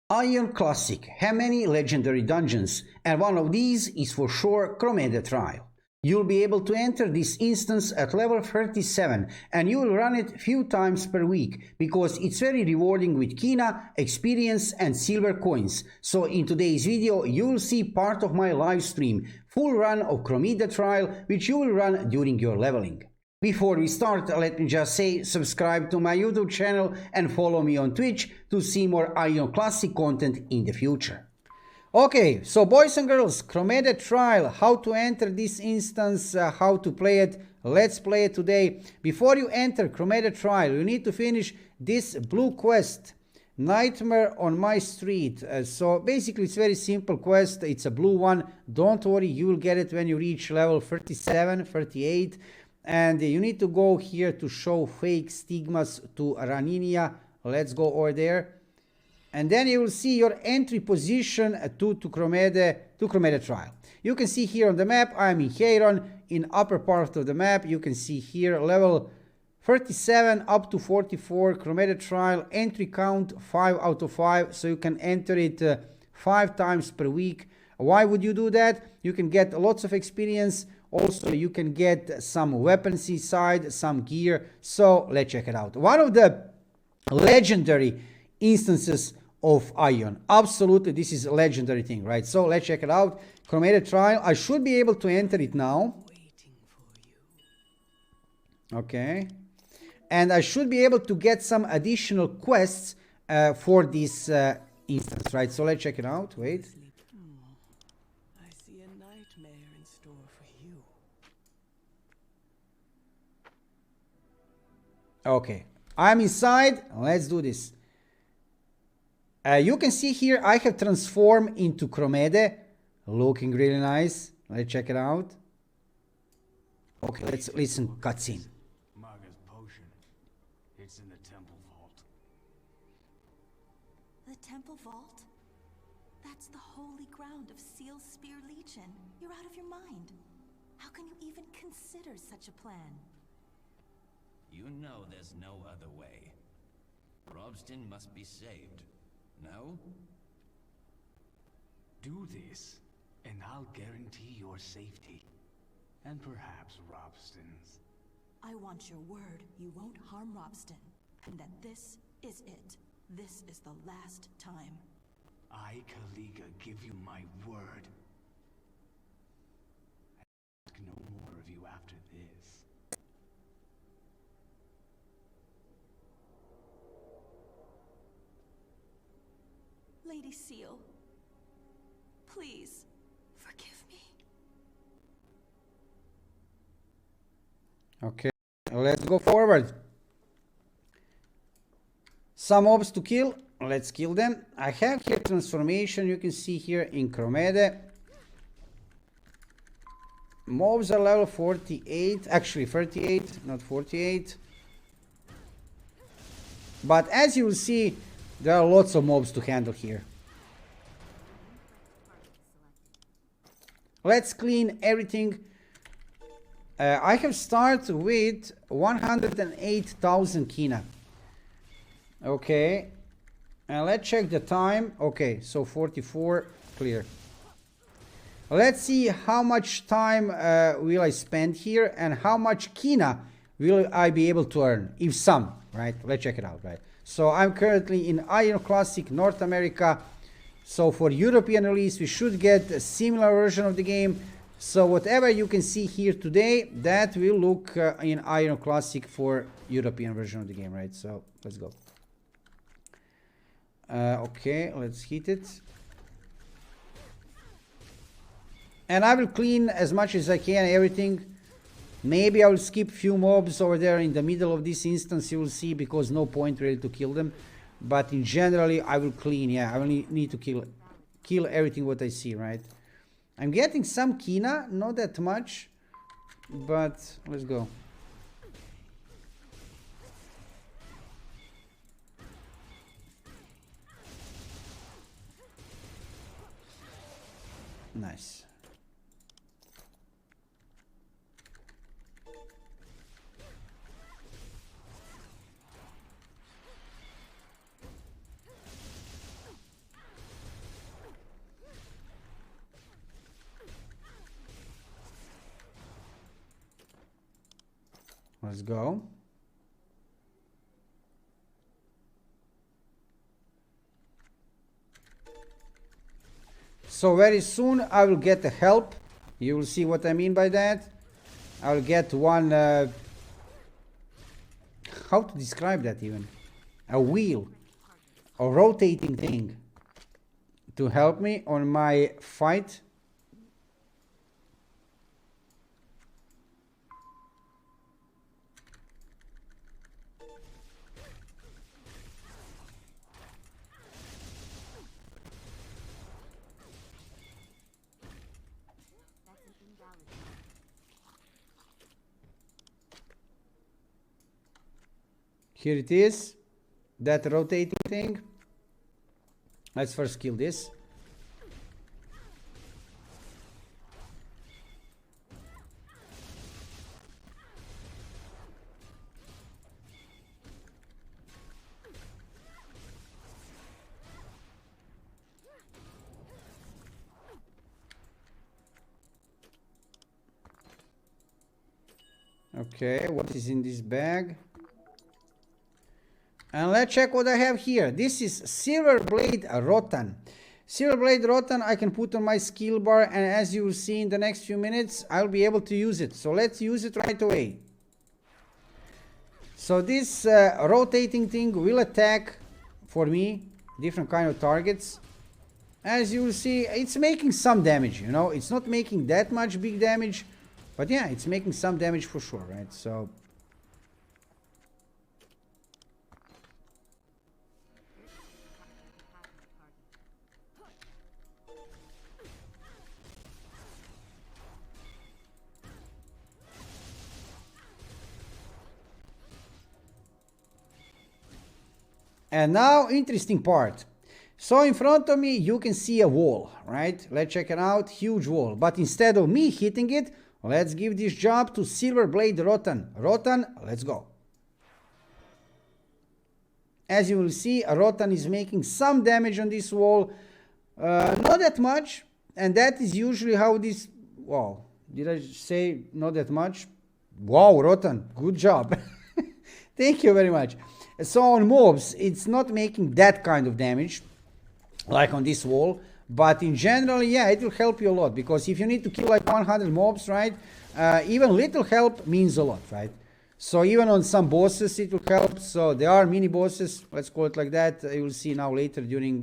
Aion Classic have many legendary dungeons, and one of these is for sure Kromede Trial. You'll be able to enter this instance at level 37 and you will run it few times per week because it's very rewarding with kinah, experience and silver coins. So in today's video you will see part of my live stream, full run of Kromede Trial, which you will run during your leveling. Before we start, let me just say subscribe to my YouTube channel and follow me on Twitch to see more Aion Classic content in the future. Okay, so boys and girls, Kromede Trial, how to enter this instance, how to play it, let's play it today. Before you enter Kromede Trial, you need to finish this blue quest, Nightmare on My Street. So basically it's very simple quest, it's a blue one, don't worry, you will get it when you reach level 37, 38. And you need to go here to show fake stigmas to Raninia. Let's go over there. And then you will see your entry position to Kromede Trial. You can see here on the map, I'm in Aion, in upper part of the map. You can see here level 37 up to 44, Kromede Trial, entry count 5 out of 5. So you can enter it 5 times per week. Why would you do that? You can get lots of experience. Also, you can get some weapons inside, some gear. So let's check it out. One of the legendary instances of Aion. Absolutely, this is a legendary thing, right? So let's check it out. Kromede Trial. I should be able to enter it now. Okay. And I should be able to get some additional quests for this instance, right? So let's check it out. Wait. Okay, I'm inside. Let's do this. You can see here I have transformed into Kromede, looking really nice. Let's check it out. Okay, let's listen cutscene. Maga's Potion. It's in the temple vault. The temple vault? That's the holy ground of Seal's Spear Legion. You're out of your mind. How can you even consider such a plan? You know there's no other way. Robston must be saved. No? Do this, and I'll guarantee your safety. And perhaps Robston's. I want your word you won't harm Robston, and that this is it. This is the last time. I, Kaliga, give you my word. I ask no more of you after this. Lady Seal, please, forgive me. Okay, let's go forward. Some mobs to kill. Let's kill them. I have here transformation. You can see here in Kromede. Mobs are level 48. Actually 38, not 48. But as you will see, there are lots of mobs to handle here. Let's clean everything. I have started with 108,000 kinah. Okay. And let's check the time. Okay, so 44, clear. Let's see how much time will I spend here and how much kinah will I be able to earn, if some, right? Let's check it out, right? So I'm currently in Aion Classic North America. So for European release, we should get a similar version of the game. So whatever you can see here today, that will look in Aion Classic for European version of the game, right? So let's go. Okay, let's hit it. And I will clean as much as I can everything. Maybe I will skip few mobs over there in the middle of this instance, you will see, because no point really to kill them. But in generally, I will clean. Yeah, I will need to kill everything what I see, right? I'm getting some kinah, not that much, but let's go. Nice. Let's go. So very soon I will get the help. You will see what I mean by that. I'll get one, how to describe that even? A wheel, a rotating thing to help me on my fight. Here it is, that rotating thing. Let's first kill this. Okay, what is in this bag? And let's check what I have here. This is Silver Blade Rotan. Silver Blade Rotan I can put on my skill bar, and as you will see in the next few minutes, I'll be able to use it. So let's use it right away. So this rotating thing will attack, for me, different kind of targets. As you will see, it's making some damage, you know. It's not making that much big damage, but yeah, it's making some damage for sure, right? So... And now, interesting part. So in front of me, you can see a wall, right? Let's check it out, huge wall. But instead of me hitting it, let's give this job to Silver Blade Rotan. Rotan, let's go. As you will see, Rotan is making some damage on this wall. Not that much. And that is usually how this... Wow, did I say not that much? Wow, Rotan, good job. Thank you very much. So on mobs, it's not making that kind of damage, like on this wall. But in general, yeah, it will help you a lot. Because if you need to kill like 100 mobs, right, even little help means a lot, right? So even on some bosses, it will help. So there are mini bosses, let's call it like that. You will see now later during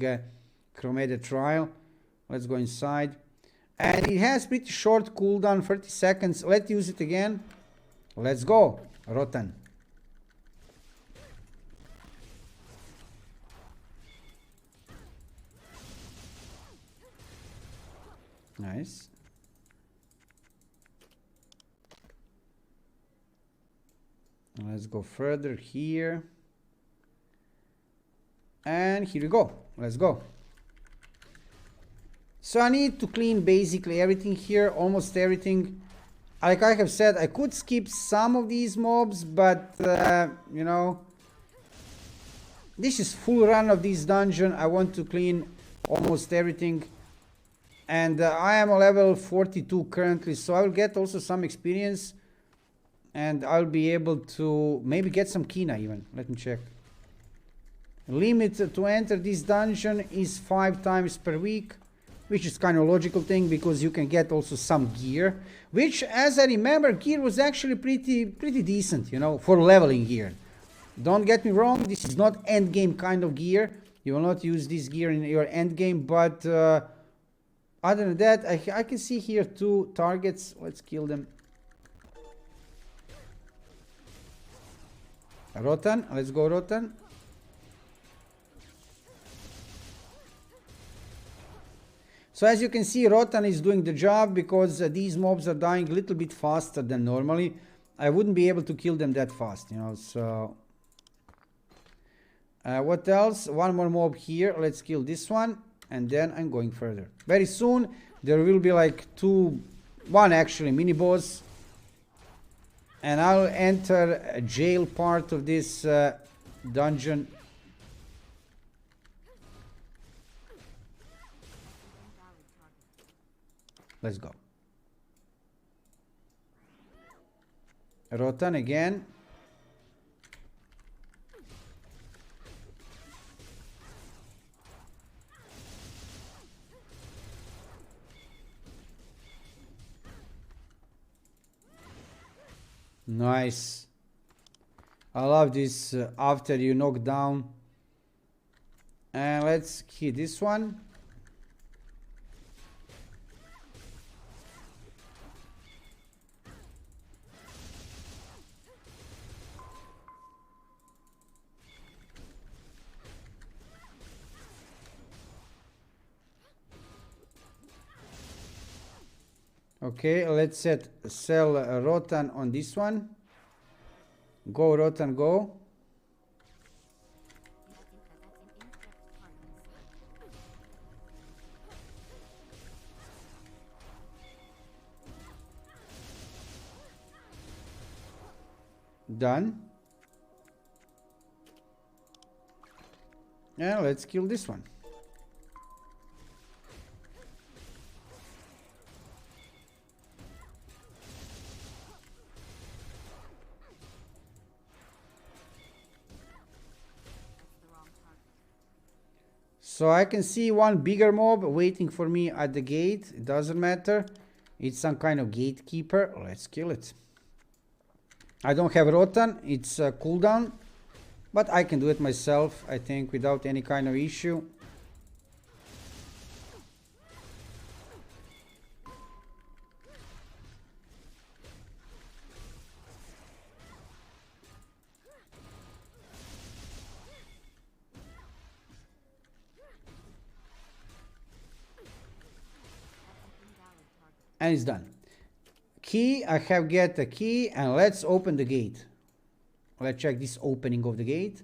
Kromede Trial. Let's go inside. And it has pretty short cooldown, 30 seconds. Let's use it again. Let's go, Rotan. Nice. Let's go further here. And here we go. Let's go. So I need to clean basically everything here, almost everything. Like I have said, I could skip some of these mobs, but you know, this is full run of this dungeon. I want to clean almost everything. And I am a level 42 currently, so I will get also some experience. And I'll be able to maybe get some kinah even. Let me check. Limit to enter this dungeon is 5 times per week, which is kind of a logical thing because you can get also some gear, which, as I remember, gear was actually pretty decent, you know, for leveling gear. Don't get me wrong, this is not end game kind of gear. You will not use this gear in your end game, but other than that, I can see here 2 targets. Let's kill them. Rotan, let's go Rotan. So as you can see, Rotan is doing the job because these mobs are dying a little bit faster than normally. I wouldn't be able to kill them that fast, you know, so... what else? One more mob here. Let's kill this one. And then I'm going further. Very soon, there will be like one actually, mini-boss. And I'll enter a jail part of this dungeon. Let's go. Rotan again. Nice. I love this after you knock down. And let's key this one. Okay, let's sell Rotan on this one. Go Rotan, go. Done. And let's kill this one. So I can see one bigger mob waiting for me at the gate. It doesn't matter. It's some kind of gatekeeper. Let's kill it. I don't have Rotan. It's a cooldown. But I can do it myself, I think, without any kind of issue. And it's done. Key, I have get a key, and let's open the gate. Let's check this opening of the gate.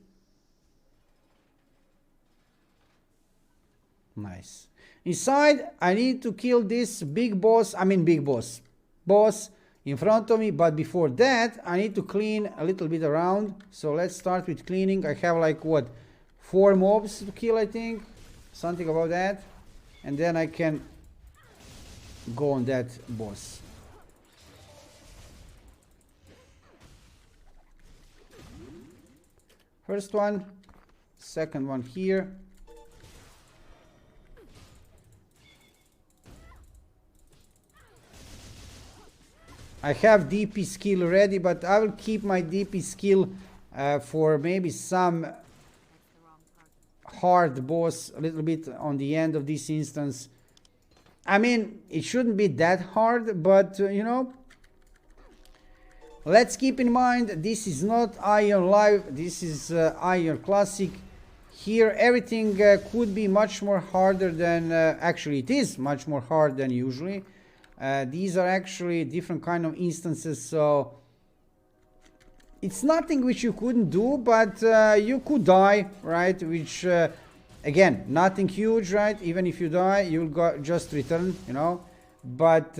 Nice. Inside, I need to kill this big boss, boss in front of me, but before that, I need to clean a little bit around. So let's start with cleaning. I have like, what, 4 mobs to kill, I think? Something about that. And then I can go on that boss. First one, second one here. I have DP skill ready, but I will keep my DP skill for maybe some hard boss a little bit on the end of this instance. I mean, it shouldn't be that hard, but you know, let's keep in mind this is not Aion Live, this is Aion Classic. Here everything could be much more harder than, actually it is much more hard than usually. These are actually different kind of instances, so it's nothing which you couldn't do, but you could die, right? Which again, nothing huge, right? Even if you die, you'll just return, you know. But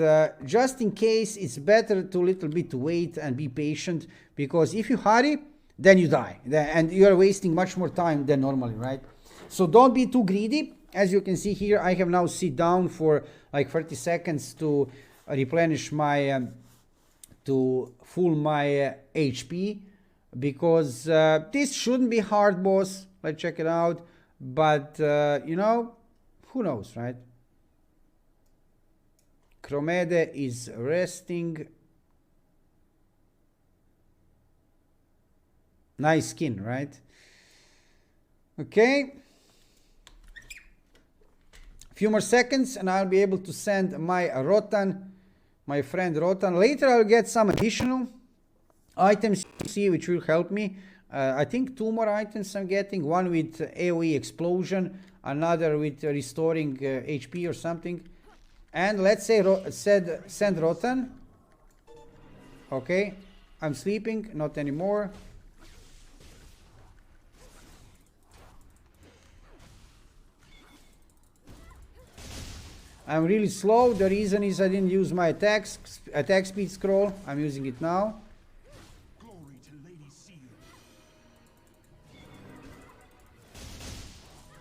just in case, it's better to little bit wait and be patient, because if you hurry, then you die, and you are wasting much more time than normally, right? So don't be too greedy. As you can see here, I have now sit down for like 30 seconds to replenish my, to full my HP, because this shouldn't be hard, boss. Let's check it out. But, you know, who knows, right? Kromede is resting. Nice skin, right? Okay. A few more seconds and I'll be able to send my Rotan, my friend Rotan. Later I'll get some additional items, you see, which will help me. I think 2 more items I'm getting. One with AoE explosion, another with restoring HP or something. And let's say send Rotan. Okay, I'm sleeping, not anymore. I'm really slow. The reason is I didn't use my attack speed scroll. I'm using it now.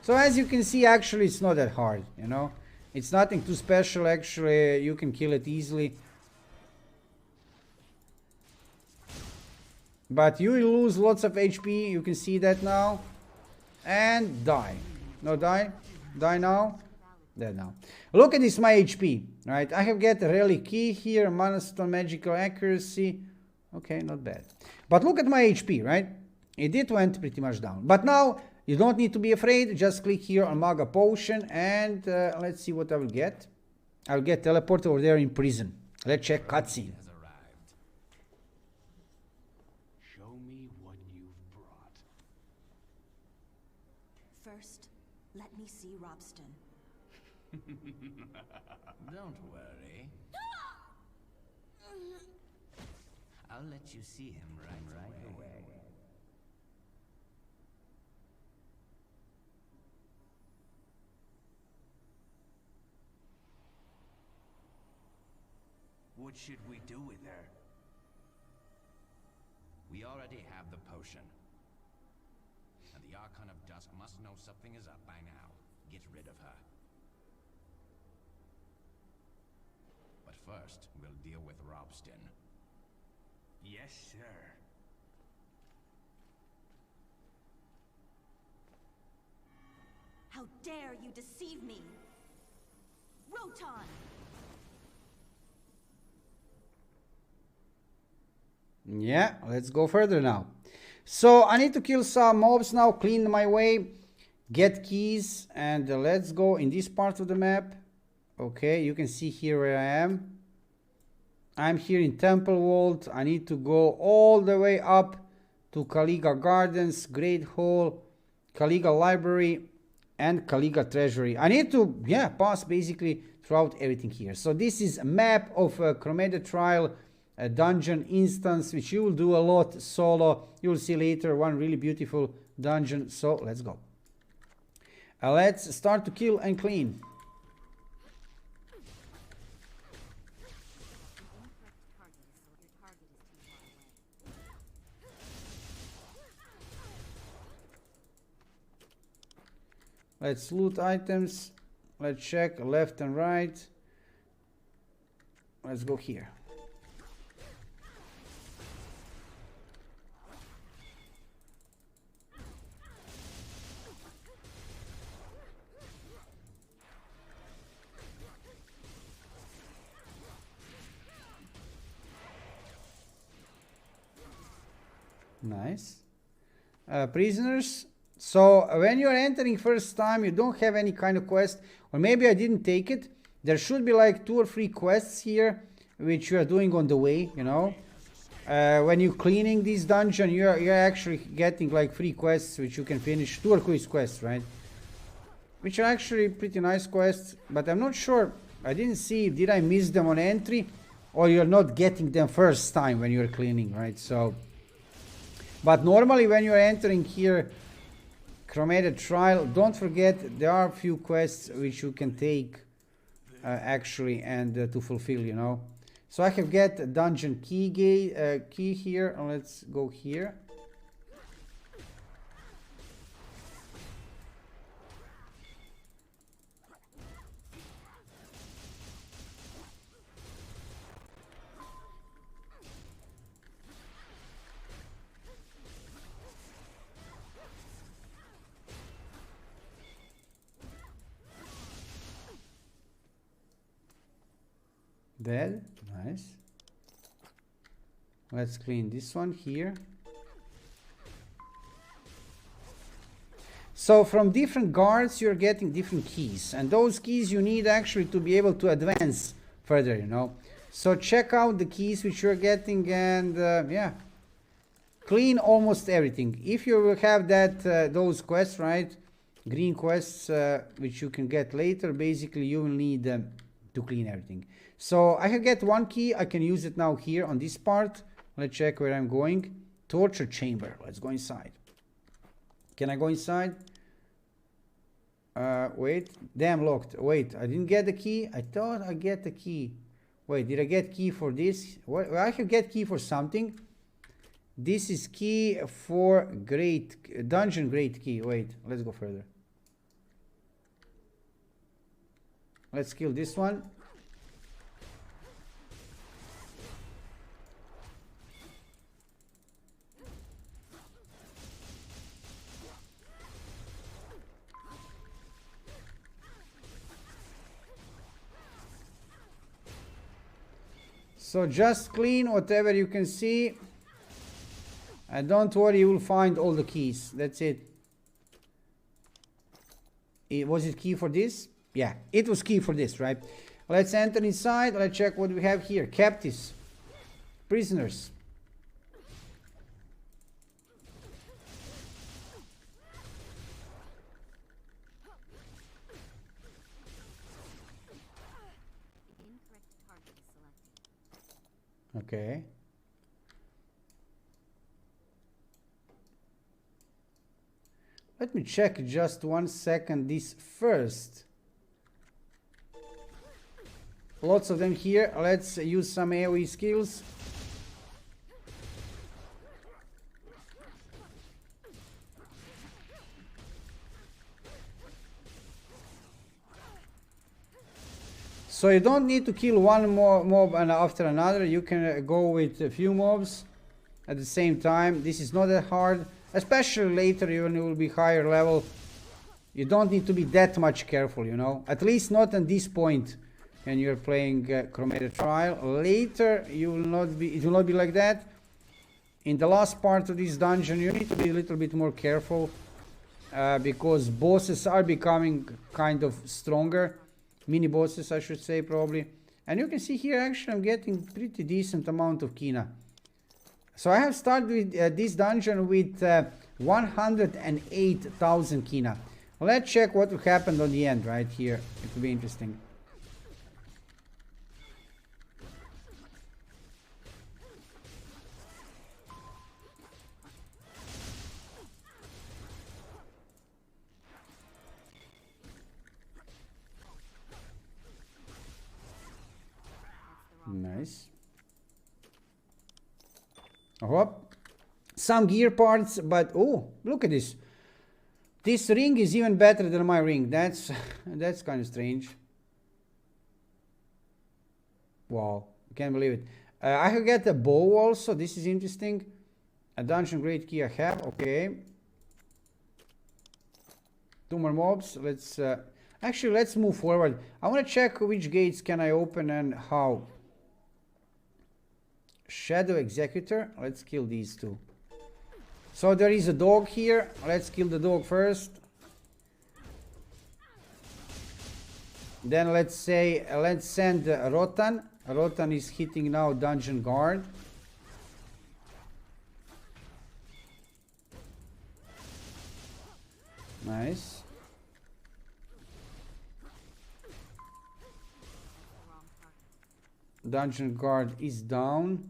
So as you can see, actually it's not that hard, you know. It's nothing too special, actually. You can kill it easily. But you will lose lots of HP, you can see that now. And die. No, die. Die now. Dead now. Look at this, my HP, right? I have get a relic key here, Mana Stone Magical Accuracy. Okay, not bad. But look at my HP, right? It did went pretty much down. But now you don't need to be afraid. Just click here on Maga Potion and let's see what I will get. I'll get teleported over there in prison. Let's check cutscene. Has arrived. Show me what you've brought. First, let me see Robston. Don't worry. I'll let you see him right away. What should we do with her? We already have the potion. And the Archon of Dusk must know something is up by now. Get rid of her. But first, we'll deal with Robston. Yes, sir. How dare you deceive me! Roton! Yeah, let's go further now. So I need to kill some mobs now, clean my way, get keys, and let's go in this part of the map. Okay, you can see here where I am. I'm here in Temple Vault. I need to go all the way up to Kaliga Gardens, Great Hall, Kaliga Library, and Kaliga Treasury. I need to, pass basically throughout everything here. So this is a map of Kromede Trial, a dungeon instance, which you will do a lot solo. You will see later one really beautiful dungeon. So let's go. Let's start to kill and clean. Let's loot items. Let's check left and right. Let's go here. Nice. Prisoners. So when you're entering first time, you don't have any kind of quest, or maybe I didn't take it. There should be like 2 or 3 quests here, which you are doing on the way, you know. When you're cleaning this dungeon, you're actually getting like 3 quests, which you can finish, 2 or 3 quests, right? Which are actually pretty nice quests, but I'm not sure. I didn't see, did I miss them on entry, or you're not getting them first time when you're cleaning, right? So, but normally when you're entering here, Kromede Trial, don't forget there are a few quests which you can take actually and to fulfill, you know. So I have get dungeon key here, and let's go here. Dead, nice. Let's clean this one here. So from different guards you're getting different keys, and those keys you need actually to be able to advance further, you know. So check out the keys which you're getting, and clean almost everything. If you will have that those quests, right, green quests which you can get later, basically you will need to clean everything. So I can get 1 key. I can use it now here on this part. Let's check where I'm going. Torture chamber. Let's go inside. Can I go inside? Wait. Damn, locked. Wait, I didn't get the key. I thought I get the key. Wait, did I get key for this? What? I can get key for something. This is key for dungeon great key. Wait, let's go further. Let's kill this one. So just clean whatever you can see. And don't worry, you will find all the keys. That's it. Was it key for this? Yeah, it was key for this, right? Let's enter inside. Let's check what we have here. Captives. Prisoners. Okay. Let me check just 1 second this first. Lots of them here. Let's use some AoE skills. So you don't need to kill one more mob and after another. You can go with a few mobs at the same time. This is not that hard, especially later when you will be higher level. You don't need to be that much careful, you know. At least not at this point when you're playing Kromede Trial. Later you will not be. It will not be like that. In the last part of this dungeon, you need to be a little bit more careful because bosses are becoming kind of stronger. Mini bosses, I should say, probably. And you can see here, actually, I'm getting pretty decent amount of kinah. So I have started with this dungeon with 108,000 kinah. Let's check what happened on the end right here. It will be interesting. Nice. Oh, some gear parts, but oh, look at this. This ring is even better than my ring. That's kind of strange. Wow, can't believe it. I could get a bow also. This is interesting. A dungeon grade key I have. Okay. 2 more mobs. Let's actually let's move forward. I want to check which gates can I open and how. Shadow Executor. Let's kill these two. So there is a dog here. Let's kill the dog first. Then let's send Rotan. Rotan is hitting now Dungeon Guard. Nice. Dungeon Guard is down.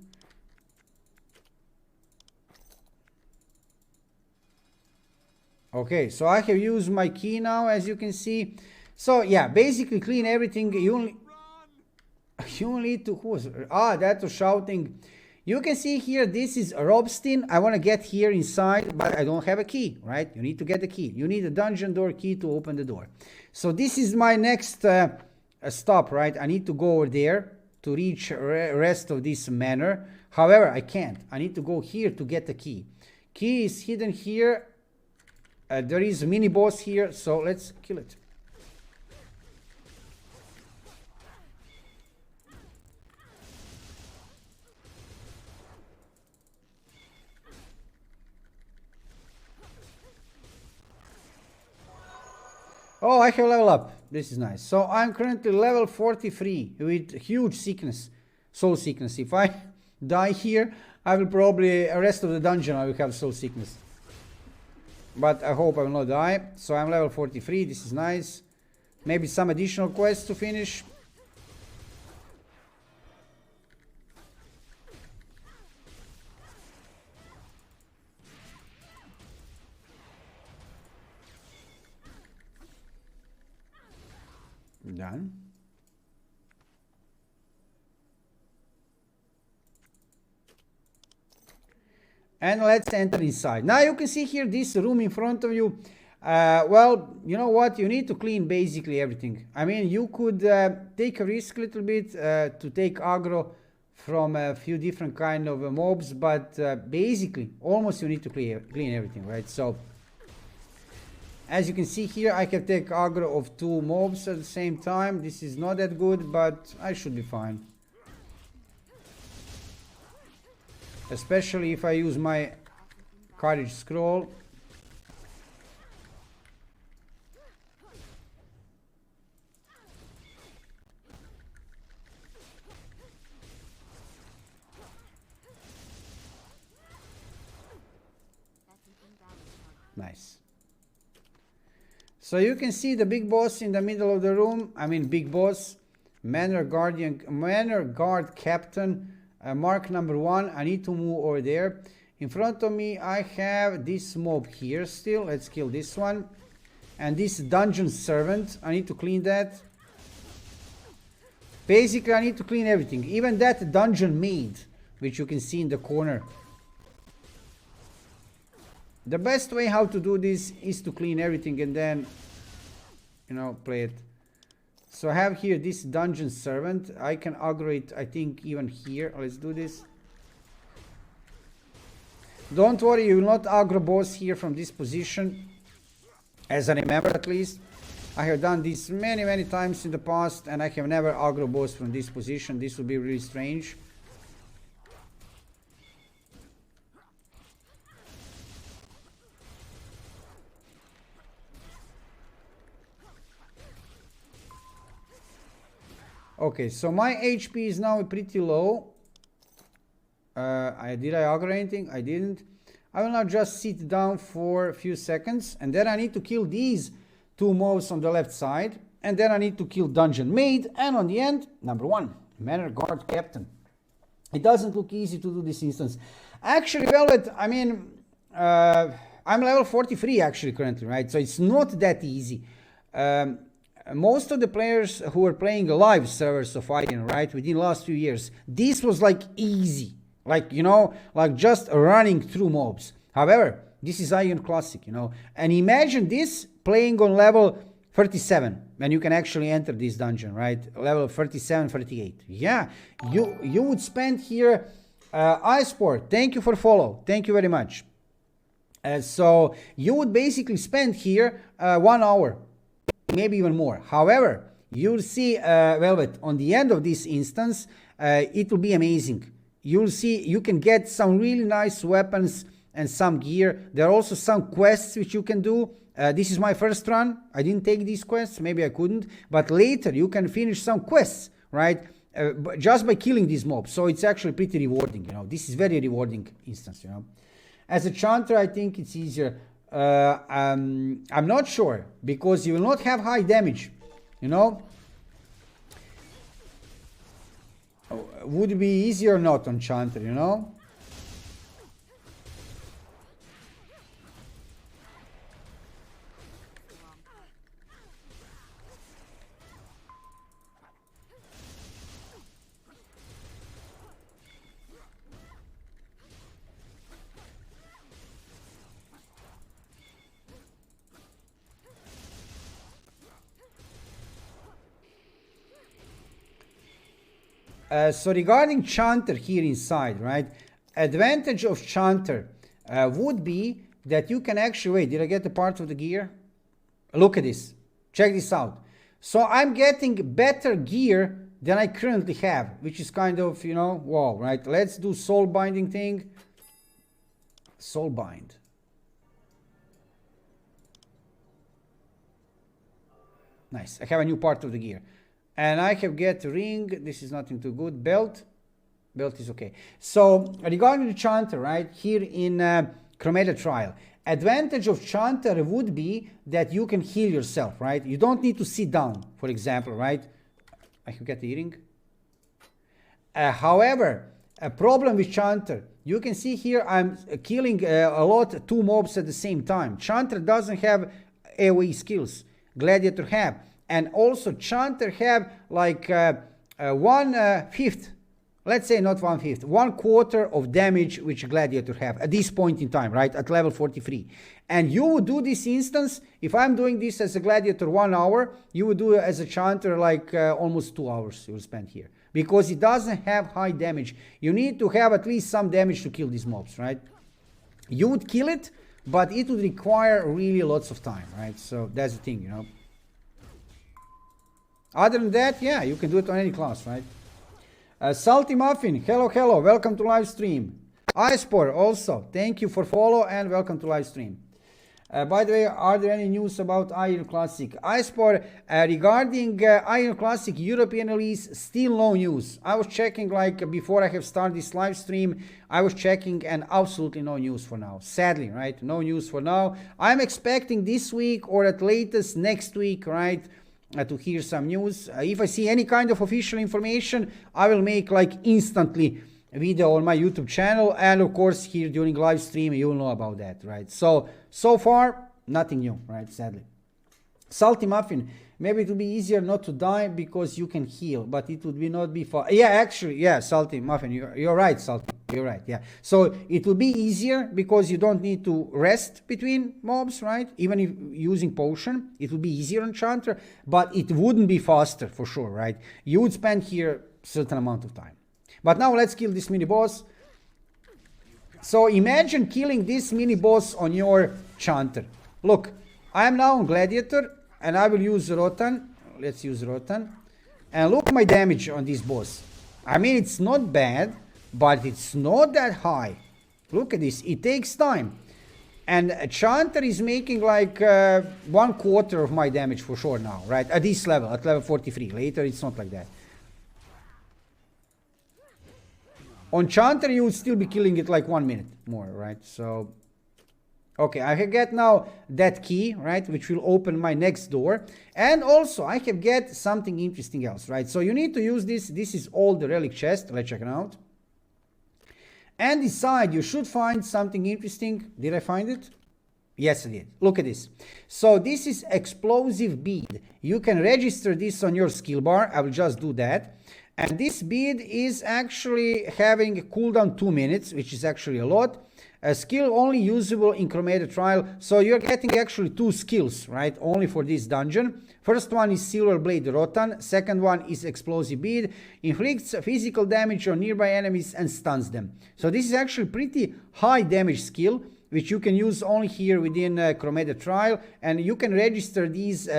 Okay, so I have used my key now, as you can see. So yeah, basically clean everything. You only need to, who was, that was shouting. You can see here, this is Robstin. I want to get here inside, but I don't have a key, right? You need to get the key. You need a dungeon door key to open the door. So this is my next stop, right? I need to go over there to reach rest of this manor. However, I can't. I need to go here to get the key. Key is hidden here. There is a mini boss here, so let's kill it. Oh, I have level up. This is nice. So I'm currently level 43 with huge sickness, soul sickness. If I die here, I will probably, the rest of the dungeon, I will have soul sickness. But I hope I will not die. So I'm level 43. This is nice. Maybe some additional quests to finish. Done. And let's enter inside. Now you can see here this room in front of you. Well, you know what? You need to clean basically everything. I mean, you could take a risk a little bit to take aggro from a few different kind of mobs, but basically almost you need to clean everything, right? So as you can see here, I can take aggro of 2 mobs at the same time. This is not that good, but I should be fine. especially if I use my courage scroll. Nice. So you can see the big boss in the middle of the room. I mean, big boss, Manor Guard Captain, mark number 1. I need to move over there. In front of me, I have this mob here still. Let's kill this one. And this dungeon servant, I need to clean that. Basically, I need to clean everything. Even that dungeon maid, which you can see in the corner. The best way how to do this is to clean everything and then, you know, play it. So I have here this dungeon servant. I can aggro it, I think, even here. Let's do this. Don't worry, you will not aggro boss here from this position. As I remember, at least. I have done this many times in the past, and I have never aggro boss from this position. This would be really strange. Okay, so my HP is now pretty low. Did I aggro anything? I didn't. I will now just sit down for a few seconds, and then I need to kill these 2 mobs on the left side, and then I need to kill Dungeon Maid, and on the end, number 1, Manor Guard Captain. It doesn't look easy to do this instance. Actually, Velvet, I mean, I'm level 43 actually currently, right? So it's not that easy. Most of the players who are playing live servers of Aion, right, within the last few years, this was like easy, like, you know, like just running through mobs. However, this is Aion Classic, you know, and imagine this playing on level 37, and you can actually enter this dungeon, right, level 37, 38. Yeah, you would spend here, iSport, thank you for follow, thank you very much. So you would basically spend here 1 hour. Maybe even more. However, you'll see Velvet on the end of this instance, it will be amazing. You'll see you can get some really nice weapons and some gear. There are also some quests which you can do. This is my first run. I didn't take these quests, maybe I couldn't, but later you can finish some quests, right, just by killing these mobs. So it's actually pretty rewarding, you know. This is very rewarding instance, you know. As a Chanter, I think it's easier. I'm not sure, because you will not have high damage, you know. Would it be easier or not on Chanter, you know? So regarding Chanter here inside, right, advantage of Chanter would be that you can actually, wait, did I get the part of the gear? Look at this, check this out. So I'm getting better gear than I currently have, which is kind of, you know, wow, right? Let's do soul binding thing. Soul bind. Nice, I have a new part of the gear. And I have get ring, this is nothing too good, belt is okay. So regarding the Chanter, right, here in Kromede Trial, advantage of Chanter would be that you can heal yourself, right? You don't need to sit down, for example, right? I can get the ring. However, a problem with Chanter, you can see here I'm killing a lot, 2 mobs at the same time. Chanter doesn't have AoE skills, Gladiator have. And also Chanter have like 1/5, let's say not 1/5, 1/4 of damage which Gladiator have at this point in time, right, at level 43. And you would do this instance, if I'm doing this as a Gladiator 1 hour, you would do it as a Chanter like almost 2 hours you will spend here. Because it doesn't have high damage. You need to have at least some damage to kill these mobs, right? You would kill it, but it would require really lots of time, right? So that's the thing, you know. Other than that, yeah, you can do it on any class, right? Salty Muffin, hello, welcome to live stream. iSport also, thank you for follow and welcome to live stream. By the way, are there any news about Aion Classic? iSport, regarding Aion Classic European release, still no news. I was checking like before I have started this live stream, I was checking and absolutely no news for now. Sadly, right? No news for now. I'm expecting this week or at latest next week, right? To hear some news. If I see any kind of official information, I will make like instantly video on my YouTube channel, and of course here during live stream you will know about that, right? So far nothing new, right? Sadly. Salty Muffin, maybe it would be easier not to die because you can heal, but it would be not be far. Yeah, actually, yeah, Salty Muffin, you're right, Salty, you're right, yeah. So it will be easier because you don't need to rest between mobs, right? Even if using potion, it would be easier on Chanter, but it wouldn't be faster for sure, right? You would spend here certain amount of time. But now let's kill this mini boss. So imagine killing this mini boss on your Chanter. Look, I am now on Gladiator and I will use Rotan. Let's use Rotan. And look my damage on this boss. I mean, it's not bad, but it's not that high. Look at this, it takes time. And Chanter is making like 1/4 of my damage for sure now, right? At this level, at level 43. Later it's not like that. On Chanter, you would still be killing it like 1 minute more, right? So, okay, I can get now that key, right? Which will open my next door. And also, I can get something interesting else, right? So, you need to use this. This is all the relic chest. Let's check it out. And inside, you should find something interesting. Did I find it? Yes, I did. Look at this. So, this is explosive bead. You can register this on your skill bar. I will just do that. And this bead is actually having a cooldown 2 minutes, which is actually a lot. A skill only usable in Kromede Trial. So you're getting actually 2 skills, right? Only for this dungeon. First one is Silver Blade Rotan. Second one is Explosive Bead. Inflicts physical damage on nearby enemies and stuns them. So this is actually pretty high damage skill, which you can use only here within Kromede Trial. And you can register these.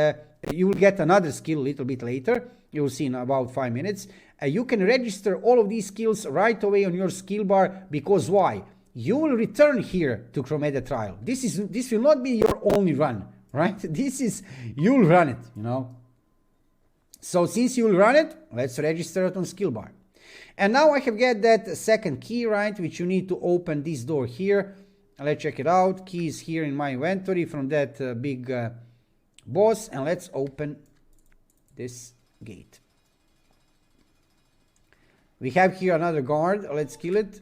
You will get another skill a little bit later. You will see in about 5 minutes. You can register all of these skills right away on your skill bar, because why? You will return here to Kromede Trial. This will not be your only run, right? You'll run it, you know. So since you'll run it, let's register it on skill bar. And now I have get that second key, right, which you need to open this door here. Let's check it out. Key is here in my inventory from that big boss, and let's open this gate. We have here another guard. Let's kill it.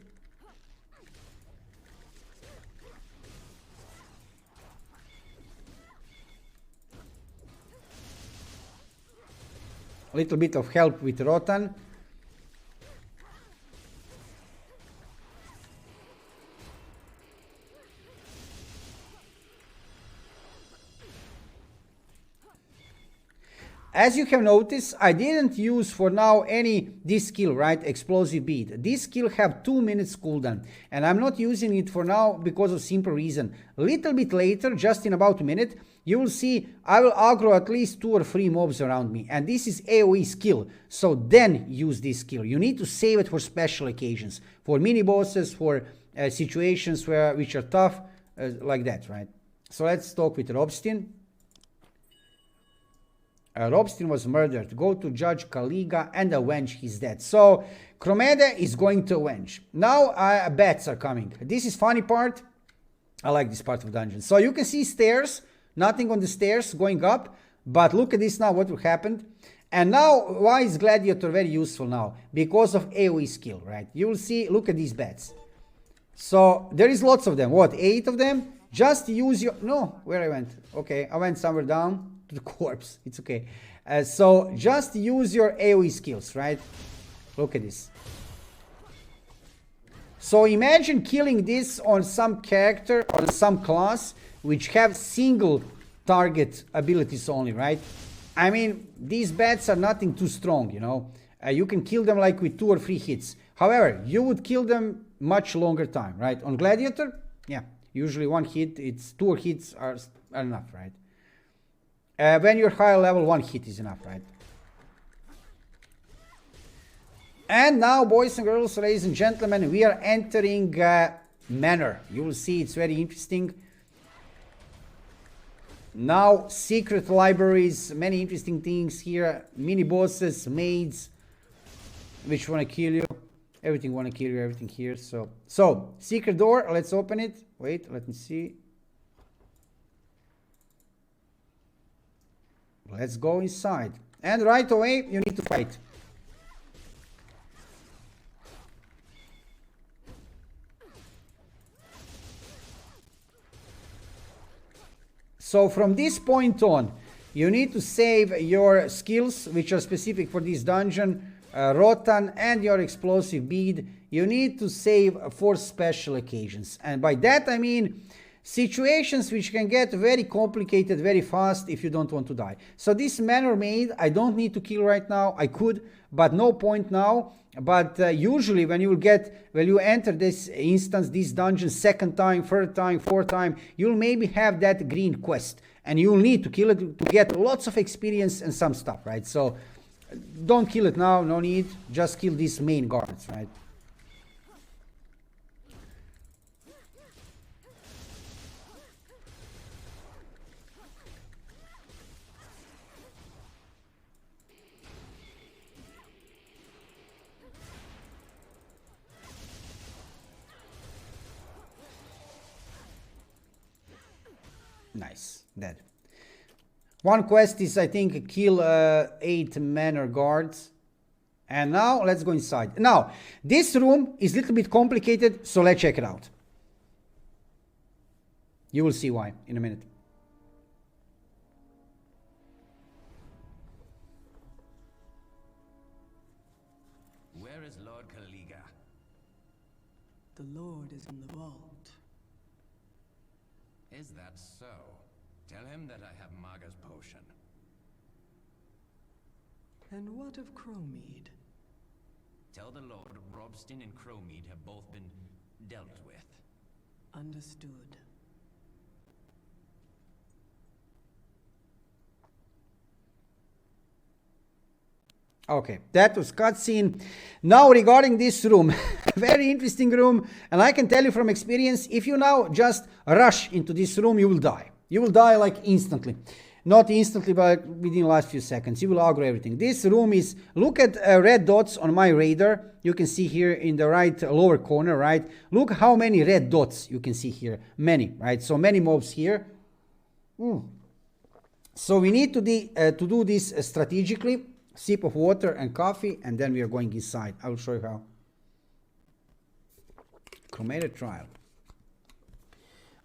A little bit of help with Rotan. As you have noticed, I didn't use for now this skill, right? Explosive Bead. This skill have 2 minutes cooldown, and I'm not using it for now because of simple reason. A little bit later, just in about a minute, you will see I will aggro at least 2 or 3 mobs around me, and this is AoE skill. So then use this skill. You need to save it for special occasions, for mini bosses, for situations which are tough, like that, right? So let's talk with Robstin. Robstin was murdered. Go to Judge Kaliga and avenge his death. So Kromede is going to avenge. Now bats are coming. This is funny part. I like this part of dungeon. So you can see stairs. Nothing on the stairs going up. But look at this now, what will happen. And now, why is Gladiator very useful now? Because of AoE skill, right? You will see, look at these bats. So there is lots of them. What, 8 of them? Just use your... No, where I went? Okay, I went somewhere down. To the corpse, it's okay. So just use your AoE skills, right? Look at this. So imagine killing this on some character or some class which have single target abilities only, right? I mean, these bats are nothing too strong, you know. You can kill them like with 2 or 3 hits. However, you would kill them much longer time, right? On Gladiator, yeah, usually 1 hit, 2 hits are enough, right? When you're higher level, 1 hit is enough, right? And now, boys and girls, ladies and gentlemen, we are entering Manor. You will see it's very interesting. Now, secret libraries, many interesting things here. Mini bosses, maids, which want to kill you. Everything want to kill you, everything here. So, secret door, let's open it. Wait, let me see. Let's go inside. And right away, you need to fight. So from this point on, you need to save your skills, which are specific for this dungeon, Rotan and your explosive bead. You need to save for special occasions. And by that I mean situations which can get very complicated very fast if you don't want to die. So this Manor maid, I don't need to kill right now. I could, but no point now. But usually when you enter this instance, this dungeon, second time, third time, fourth time, you'll maybe have that green quest. And you'll need to kill it to get lots of experience and some stuff, right? So don't kill it now, no need. Just kill these main guards, right? Nice, dead. One quest is, I think, kill 8 Manor guards. And now let's go inside. Now, this room is a little bit complicated, so let's check it out. You will see why in a minute. Where is Lord Kaliga? The Lord is in the vault. Is that so? Tell him that I have Maga's potion. And what of Kromede? Tell the Lord Robston and Kromede have both been dealt with. Understood. Okay, that was cutscene. Now regarding this room, very interesting room, and I can tell you from experience, if you now just rush into this room, you will die. You will die like instantly. Not instantly, but within the last few seconds. You will aggro everything. This room is, look at red dots on my radar. You can see here in the right lower corner, right? Look how many red dots you can see here. Many, right? So many mobs here. So we need to do this strategically. Sip of water and coffee, and then we are going inside. I will show you how. Kromede Trial.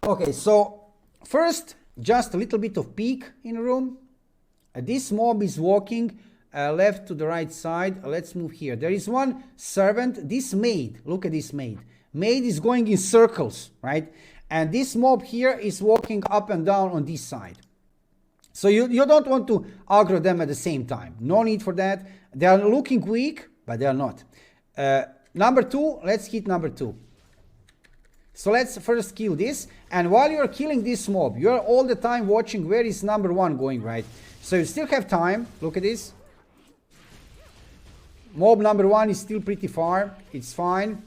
Okay, so first, just a little bit of peek in the room. This mob is walking left to the right side. Let's move here. There is one servant. This maid, look at this maid. Maid is going in circles, right? And this mob here is walking up and down on this side. So you don't want to aggro them at the same time. No need for that. They are looking weak, but they are not. Number 2, let's hit number 2. So let's first kill this. And while you're killing this mob, you're all the time watching where is number 1 going, right? So you still have time. Look at this. Mob number 1 is still pretty far. It's fine.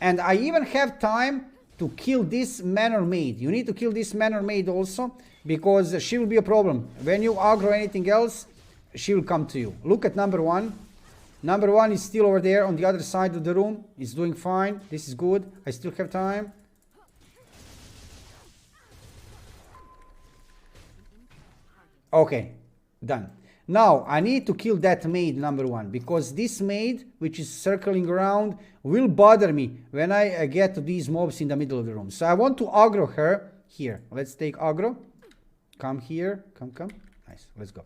And I even have time to kill this Manor maid. You need to kill this Manor maid also, because she will be a problem. When you aggro anything else, she will come to you. Look at number 1. Number 1 is still over there on the other side of the room. It's doing fine. This is good. I still have time. Okay, done. Now, I need to kill that maid, number 1, because this maid, which is circling around, will bother me when I get to these mobs in the middle of the room. So I want to aggro her here. Let's take aggro. Come here. Come. Nice. Let's go.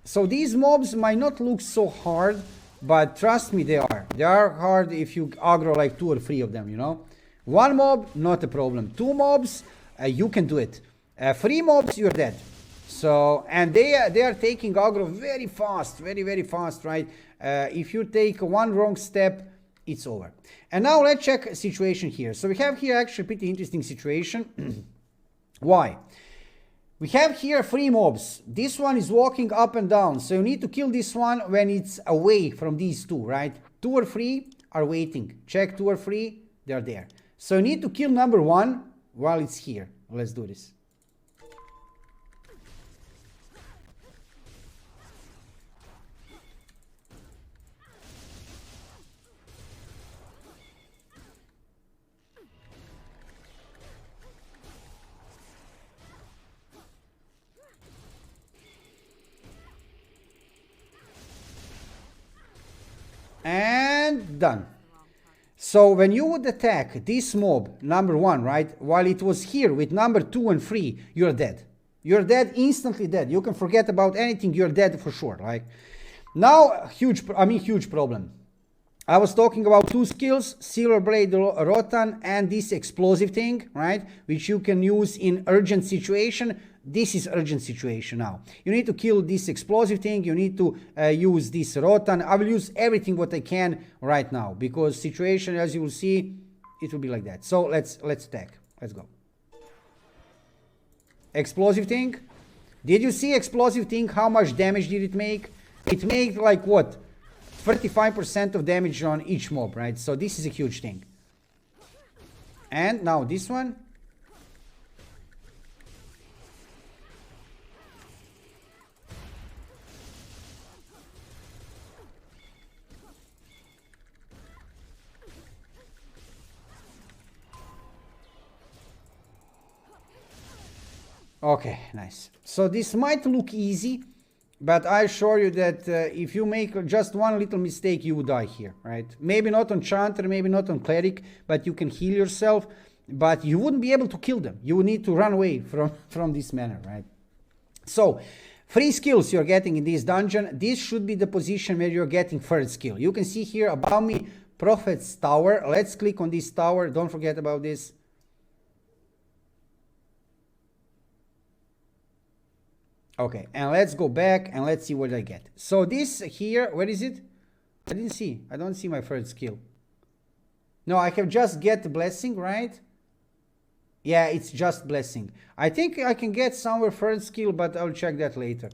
So these mobs might not look so hard, but trust me, they are. They are hard if you aggro like 2 or 3 of them, you know. 1 mob, not a problem. 2 mobs, you can do it. 3 mobs, you're dead. So, and they are taking aggro very fast, very fast, right? If you take 1 wrong step, it's over. And now let's check situation here. So we have here actually a pretty interesting situation. Why? We have here 3 mobs. This one is walking up and down, so you need to kill this one when it's away from these 2, right? 2 or 3 are waiting. Check 2 or 3, they're there. So you need to kill number 1 while it's here. Let's do this. And done. So when you would attack this mob, number 1, right, while it was here with number 2 and 3, you're dead. You're dead, instantly dead. You can forget about anything, you're dead for sure. Like, now, huge problem. I was talking about 2 skills, Silver Blade Rotan and this explosive thing, right, which you can use in urgent situation. This is urgent situation now. You need to kill this explosive thing. You need to use this Rotan. I will use everything what I can right now because situation, as you will see, it will be like that. So let's attack. Let's go. Explosive thing. Did you see explosive thing? How much damage did it make? It made like what? 35% of damage on each mob, right? So this is a huge thing. And now this one. Okay, nice. So this might look easy, but I assure you that if you make just one little mistake, you will die here, right? Maybe not on Chanter, maybe not on Cleric, but you can heal yourself, but you wouldn't be able to kill them. You would need to run away from this manor, right? So, 3 skills you're getting in this dungeon. This should be the position where you're getting 3rd skill. You can see here above me, Prophet's Tower. Let's click on this tower. Don't forget about this. Okay, and let's go back and let's see what I get. So this here, where is it? I didn't see. I don't see my 3rd skill. No, I have just get blessing, right? Yeah, it's just blessing. I think I can get somewhere 3rd skill, but I'll check that later.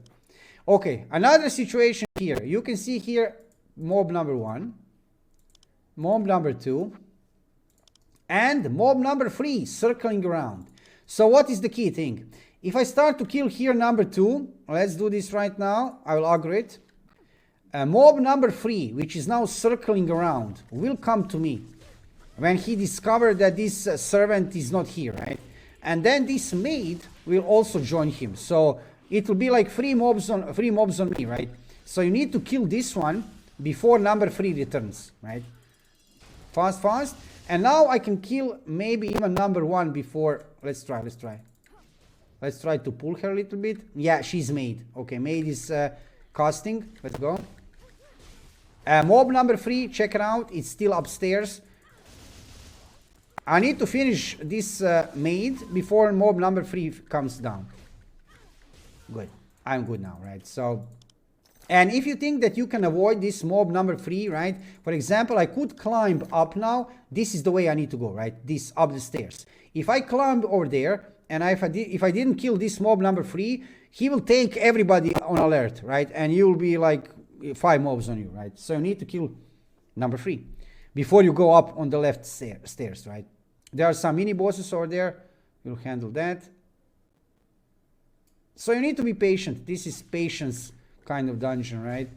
Okay, another situation here. You can see here mob number 1, mob number 2, and mob number 3 circling around. So what is the key thing? If I start to kill here number 2, let's do this right now. I will aggro it. Mob number 3, which is now circling around, will come to me when he discovers that this servant is not here, right? And then this maid will also join him. So it will be like 3 mobs on me, right? So you need to kill this one before number 3 returns, right? Fast. And now I can kill maybe even number 1 before. Let's try. Let's try to pull her a little bit. Yeah, she's maid. Okay, maid is casting. Let's go. Mob number 3, check it out. It's still upstairs. I need to finish this maid before mob number 3 comes down. Good. I'm good now, right? So, and if you think that you can avoid this mob number 3, right? For example, I could climb up now. This is the way I need to go, right? This up the stairs. If I climb over there, and if I didn't kill this mob number 3, he will take everybody on alert, right? And you will be like 5 mobs on you, right? So you need to kill number 3 before you go up on the left stairs, right? There are some mini bosses over there. You'll handle that. So you need to be patient. This is patience kind of dungeon, right?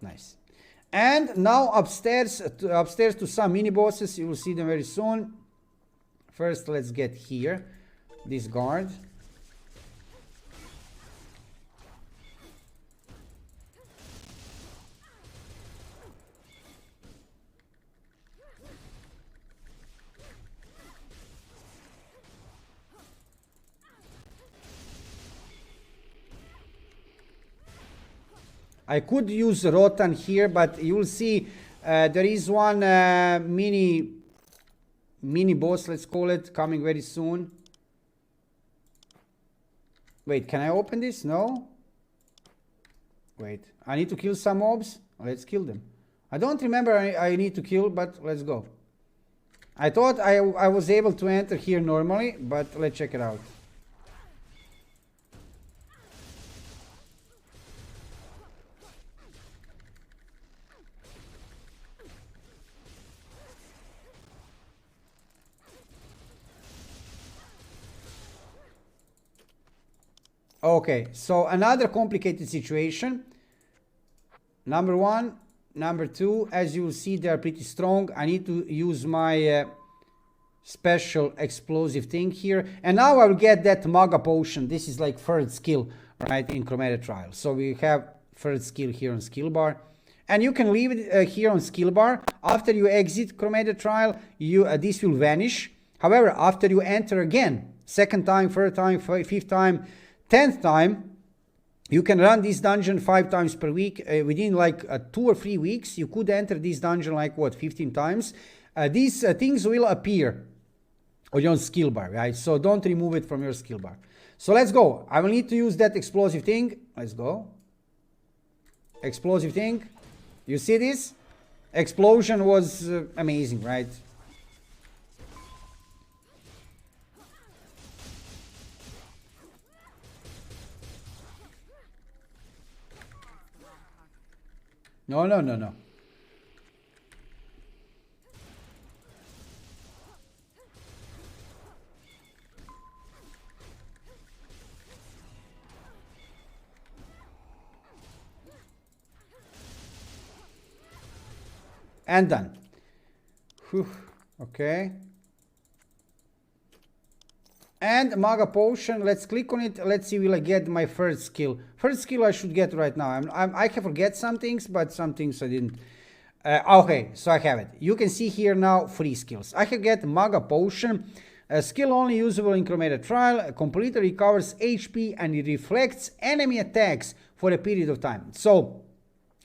Nice. And now upstairs to some mini bosses. You will see them very soon. First, let's get here this guard. I could use Rotan here, but you will see there is one mini boss, let's call it, coming very soon. Wait, can I open this? No. Wait, I need to kill some mobs. Let's kill them. I don't remember I need to kill, but let's go. I thought I was able to enter here normally, but let's check it out. Okay, so another complicated situation. Number one, number two, as you will see, they are pretty strong. I need to use my special explosive thing here. And now I will get that Maga Potion. This is like third skill, right, in Kromede Trial. So we have third skill here on skill bar. And you can leave it here on skill bar. After you exit Kromede Trial, this will vanish. However, after you enter again, second time, third time, fifth time, 10th time, you can run this dungeon 5 times per week. Within like 2 or 3 weeks, you could enter this dungeon like, what, 15 times. These things will appear on your skill bar, right? So don't remove it from your skill bar. So let's go. I will need to use that explosive thing. Let's go. Explosive thing. You see this? Explosion was amazing, right? No, no, no, no. And done. Whew. Okay. And Maga Potion, let's click on it. Let's see, will I get my first skill? First skill I should get right now. I can forget some things, but some things I didn't. Okay, so I have it. You can see here now 3 skills. I can get Maga Potion, a skill only usable in Kromede Trial, completely recovers HP and it reflects enemy attacks for a period of time. So,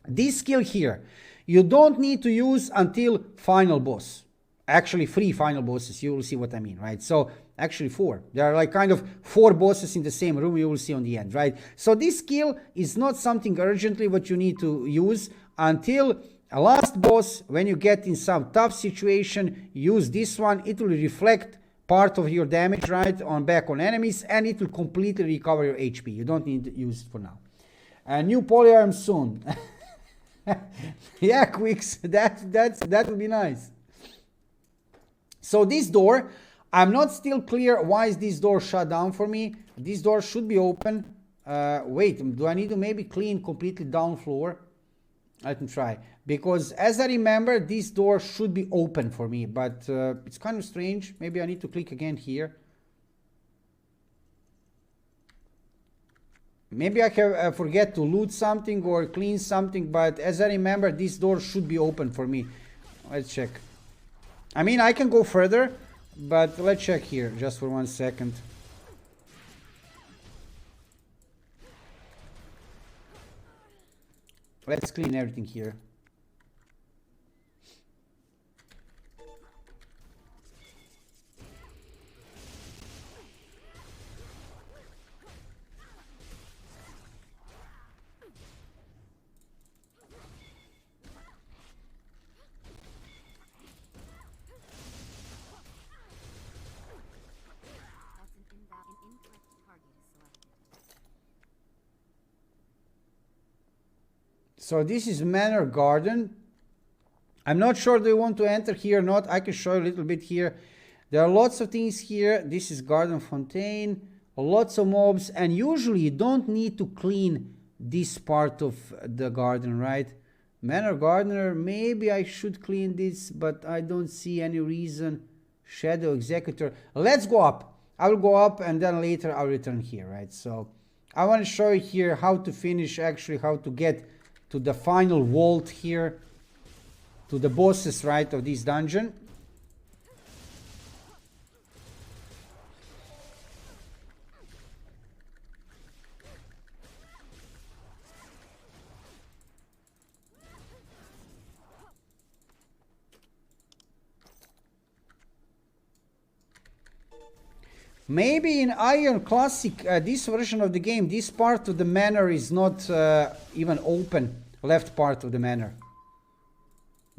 this skill here, you don't need to use until final boss. Actually 3 final bosses, you will see what I mean, right? So actually 4. There are like kind of 4 bosses in the same room, you will see on the end, right? So this skill is not something urgently what you need to use until a last boss. When you get in some tough situation, use this one. It will reflect part of your damage, right, back on enemies, and it will completely recover your HP. You don't need to use it for now. New polyarm soon. Yeah, Quicks, that would be nice. So this door, I'm not still clear why is this door shut down for me. This door should be open. Wait, do I need to maybe clean completely down floor? Let me try. Because as I remember, this door should be open for me, but it's kind of strange. Maybe I need to click again here. Maybe I can forget to loot something or clean something, but as I remember, this door should be open for me. Let's check. I mean, I can go further, but let's check here just for 1 second. Let's clean everything here. So this is Manor Garden. I'm not sure do you want to enter here or not. I can show you a little bit here. There are lots of things here. This is Garden Fontaine. Lots of mobs. And usually you don't need to clean this part of the garden, right? Manor Gardener, maybe I should clean this, but I don't see any reason. Shadow Executor. Let's go up. I will go up and then later I'll return here, right? So I want to show you here how to finish, actually how to get to the final vault here, to the bosses, right, of this dungeon. Maybe in Aion Classic, this version of the game, this part of the manor is not even open, left part of the manor.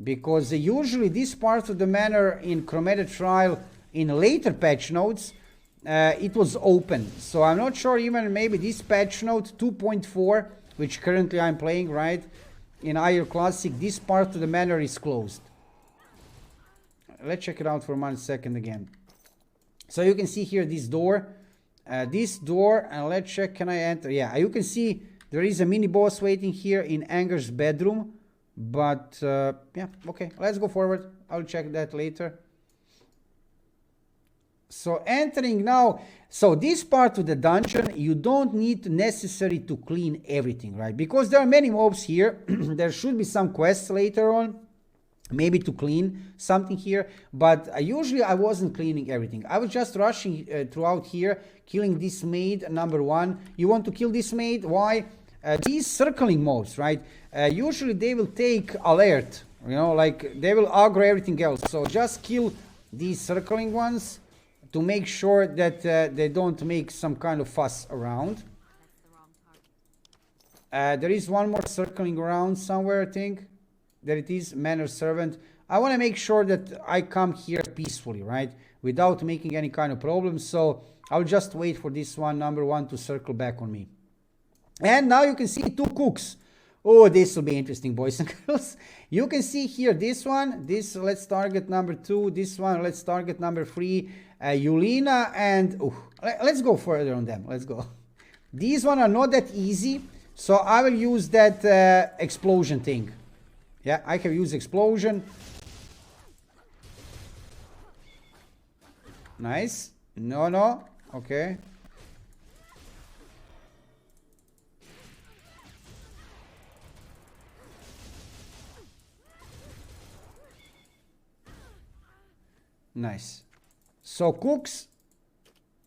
Because usually this part of the manor in Kromede Trial, in later patch notes, it was open. So I'm not sure even maybe this patch note 2.4, which currently I'm playing, right? In Aion Classic, this part of the manor is closed. Let's check it out for 1 second again. So you can see here this door, and let's check, can I enter? Yeah, you can see there is a mini boss waiting here in Anger's bedroom, but yeah, okay, let's go forward. I'll check that later. So entering now, so this part of the dungeon, you don't need necessarily to clean everything, right? Because there are many mobs here. There should be some quests later on, maybe to clean something here, but usually I wasn't cleaning everything. I was just rushing throughout here, killing this maid, number 1. You want to kill this maid? Why? These circling mobs, right? Usually they will take alert, you know, like they will aggro everything else. So just kill these circling ones to make sure that they don't make some kind of fuss around. There is one more circling around somewhere, I think. There it is, Manor Servant. I want to make sure that I come here peacefully, right? Without making any kind of problems. So I'll just wait for this one, number 1, to circle back on me. And now you can see 2 cooks. Oh, this will be interesting, boys and girls. You can see here this one. This, let's target number 2. This one, let's target number 3. Yulina and... let's go further on them. Let's go. These one are not that easy. So I will use that explosion thing. Yeah, I have used explosion. Nice. No. Okay. Nice. So cooks,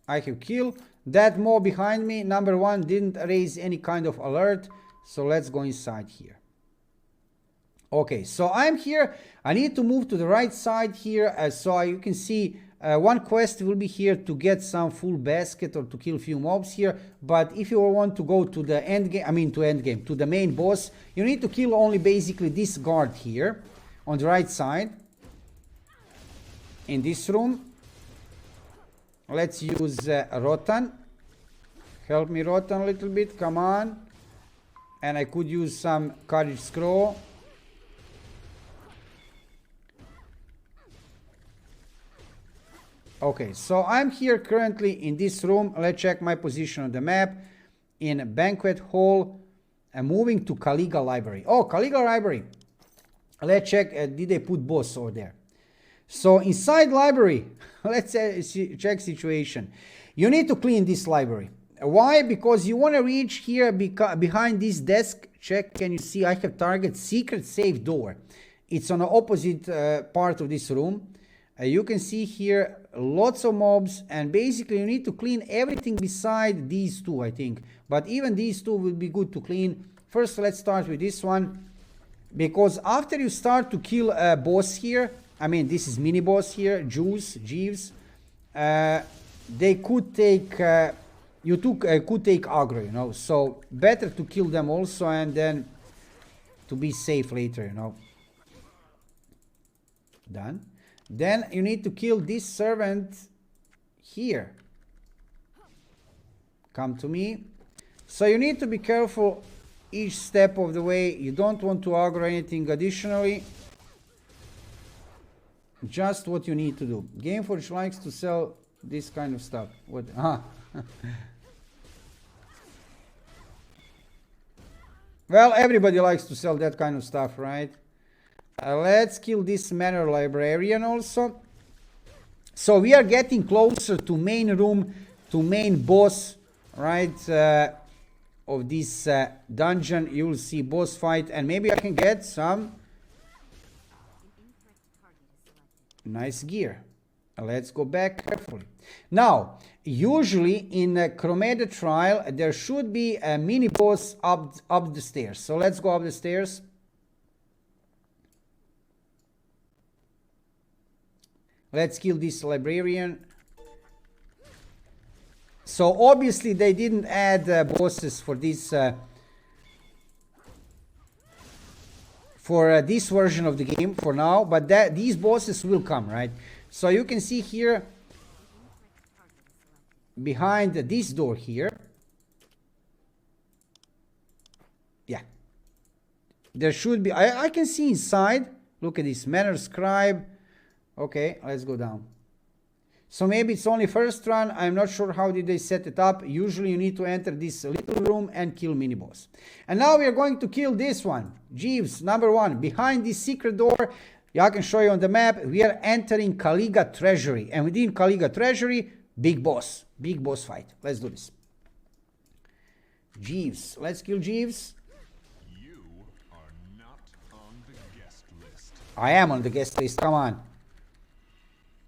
I have killed. That mob behind me, number 1, didn't raise any kind of alert. So let's go inside here. Okay, so I'm here. I need to move to the right side here. So you can see one quest will be here to get some full basket or to kill a few mobs here. But if you want to go to the end game, to the main boss, you need to kill only basically this guard here on the right side. In this room. Let's use Rotan. Help me, Rotan, a little bit. Come on. And I could use some Courage Scroll. Okay, so I'm here currently in this room. Let's check my position on the map. In Banquet Hall. I'm moving to Caliga Library. Oh, Caliga Library. Let's check, did they put boss over there? So inside library, let's check situation. You need to clean this library. Why? Because you want to reach here behind this desk. Check, can you see I have target secret safe door. It's on the opposite part of this room. You can see here lots of mobs, and basically you need to clean everything beside these 2, I think. But even these 2 will be good to clean. First, let's start with this one. Because after you start to kill a boss here, this is mini boss here, Jeeves. They could take, could take aggro, you know. So better to kill them also, and then to be safe later, you know. Done. Then you need to kill this servant here. Come to me. So you need to be careful each step of the way. You don't want to aggro anything additionally. Just what you need to do. Gameforge likes to sell this kind of stuff. What? Well, everybody likes to sell that kind of stuff, right? Let's kill this Manor Librarian also. So we are getting closer to main room, to main boss, right? Of this dungeon. You will see boss fight, and maybe I can get some nice gear. Let's go back carefully. Now, usually in a Kromede Trial, there should be a mini boss up the stairs. So let's go up the stairs. Let's kill this librarian. So obviously they didn't add bosses for this version of the game for now, but these bosses will come, right? So you can see here behind this door here, yeah, there should be, I can see inside. Look at this, Manor Scribe. Okay, let's go down. So maybe it's only first run. I'm not sure how did they set it up. Usually you need to enter this little room and kill mini boss. And now we are going to kill this one, Jeeves, number 1. Behind this secret door, I can show you on the map, we are entering Caliga Treasury. And within Caliga Treasury, big boss fight. Let's do this. Jeeves, let's kill Jeeves. You are not on the guest list. I am on the guest list, come on.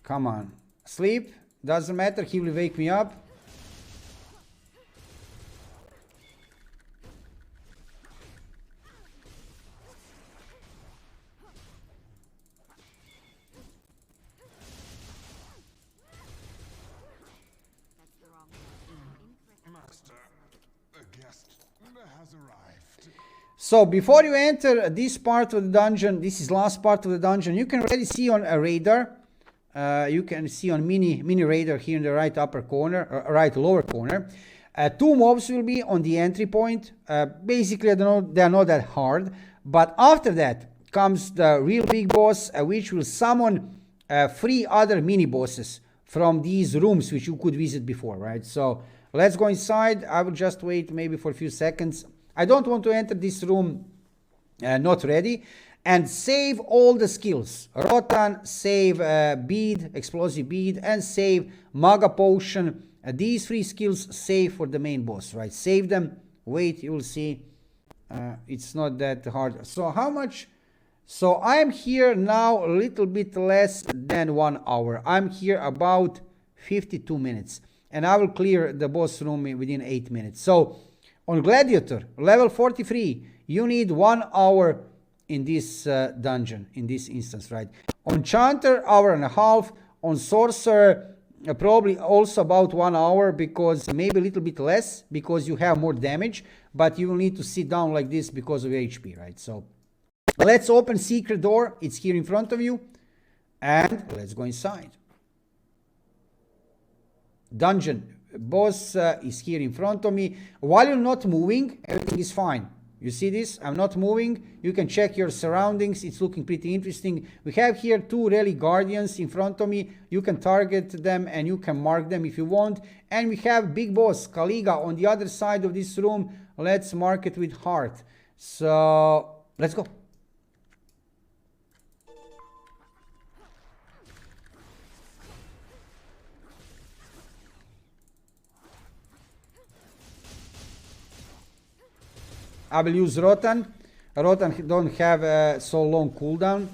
Come on. Sleep, doesn't matter, he will wake me up. Master, a guest has arrived. So before you enter this part of the dungeon, this is last part of the dungeon, you can already see on a radar. You can see on mini radar here in the right upper corner, right lower corner. 2 mobs will be on the entry point. Basically, they are not that hard. But after that comes the real big boss, which will summon 3 other mini bosses from these rooms which you could visit before, right? So let's go inside. I will just wait maybe for a few seconds. I don't want to enter this room not ready. And save all the skills. Rotan, save Bead, Explosive Bead, and save Maga Potion. These 3 skills save for the main boss, right? Save them. Wait, you will see. It's not that hard. So how much? So I'm here now a little bit less than 1 hour. I'm here about 52 minutes. And I will clear the boss room within 8 minutes. So on Gladiator, level 43, you need 1 hour in this dungeon, in this instance, right? On Chanter, hour and a half. On Sorcerer, probably also about 1 hour, because maybe a little bit less, because you have more damage, but you will need to sit down like this because of HP, right? So let's open secret door. It's here in front of you. And let's go inside. Dungeon. Boss is here in front of me. While you're not moving, everything is fine. You see this? I'm not moving. You can check your surroundings. It's looking pretty interesting. We have here 2 Relic Guardians in front of me. You can target them and you can mark them if you want. And we have Big Boss, Caliga, on the other side of this room. Let's mark it with heart. So, let's go. I will use Rotan. Rotan don't have so long cooldown.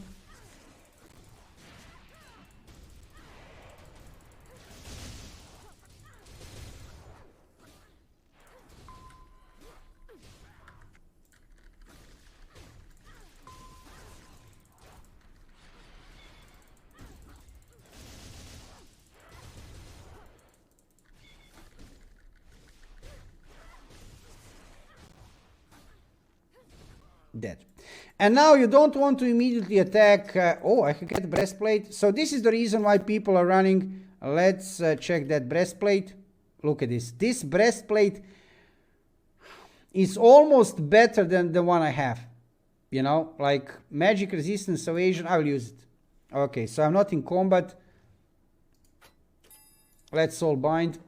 Dead. And now you don't want to immediately attack. Oh, I can get breastplate. So this is the reason why people are running. Let's check that breastplate. Look at this. This breastplate is almost better than the one I have. You know, like magic resistance evasion. I will use it. Okay, so I'm not in combat. Let's all bind.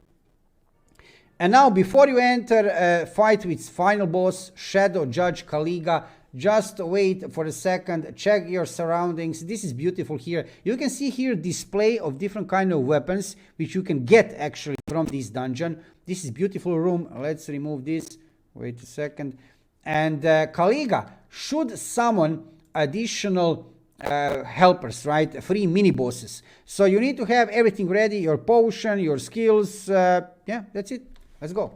And now before you enter fight with final boss, Shadow Judge Caliga, just wait for a second, check your surroundings. This is beautiful here. You can see here display of different kind of weapons which you can get actually from this dungeon. This is beautiful room. Let's remove this. Wait a second. And Caliga should summon additional helpers, right? 3 mini bosses. So you need to have everything ready, your potion, your skills. Yeah, that's it. Let's go.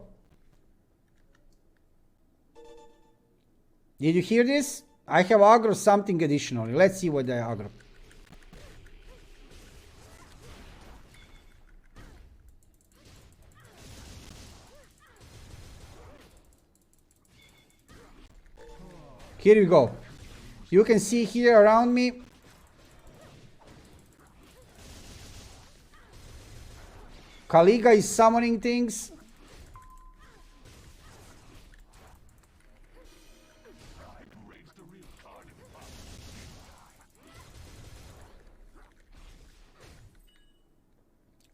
Did you hear this? I have aggro something additionally. Let's see what I aggro. Here we go. You can see here around me. Kaliga is summoning things.